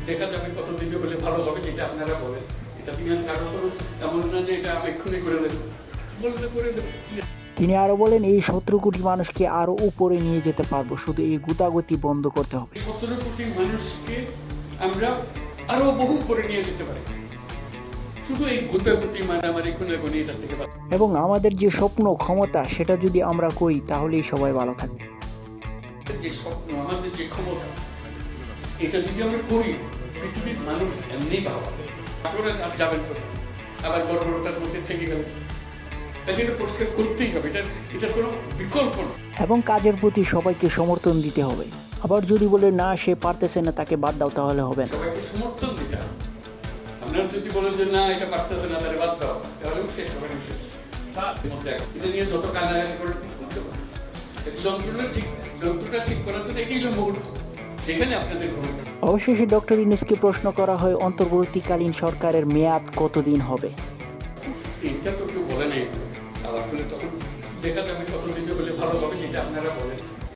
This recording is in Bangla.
দেখা যাবে কত দিনে হলে ভালো হবে, যেটা আপনারা বলেন। এটা তিনি কারণ এমন না যে এটা আমি এক্ষুনি করে দেবো, বলতে করে দেবো। তিনি আরো বলেন, এই 17 কোটি মানুষকে আরো উপরে নিয়ে যেতে পারবো, শুধু এই গুতাগুতি বন্ধ করতে হবে। 17 কোটি মানুষকে আমরা আরো বহু করে নিয়ে যেতে পারি, শুধু এই গুতাগুতি মারামারি খুনাখুনি এটার থেকে। এবং আমাদের যে স্বপ্ন ক্ষমতা সেটা যদি আমরা করি তাহলেই সবাই ভালো থাকবে। যে স্বপ্ন, আমাদের যে ক্ষমতা, এটা যদি আমরা করি, পৃথিবীর মানুষ এমনি ভালো করে আর যাবেন কোথায়, আবার গর্বতার মধ্যে থেকে গেলেন। এটা পরিষ্কার করতেই হবে, এটার কোনো বিকল্প না। এবং কাজের প্রতি সবাইকে সমর্থন দিতে হবে। আবার যদি বলে না সে পারতেছে না, তাকে বাদ দাও, তাহলে হবে না। সবাইকে সমর্থন দিতে হবে। আপনারা যদি বলেন যে না এটা পারতেছে না, তাহলে বাদ দাও, তাহলেও শেষ হবে না। শেষ এটা নিয়ে যত কান্নাকাটি করে করতে পারে, যন্ত্রটা ঠিক করার জন্য এটাই হলো মুহূর্ত, সেখানে আপনাদের ভূমিকা। অবশেষে ডক্টর ইউনূসকে প্রশ্ন করা হয়, অন্তর্বর্তীকালীন সরকারের মেয়াদ কতদিন হবে। এটা তো কেউ বলে নাই, আবার বলে তখন দেখা যাবে কত দিনে হলে ভালো হবে, যেটা আপনারা বলেন।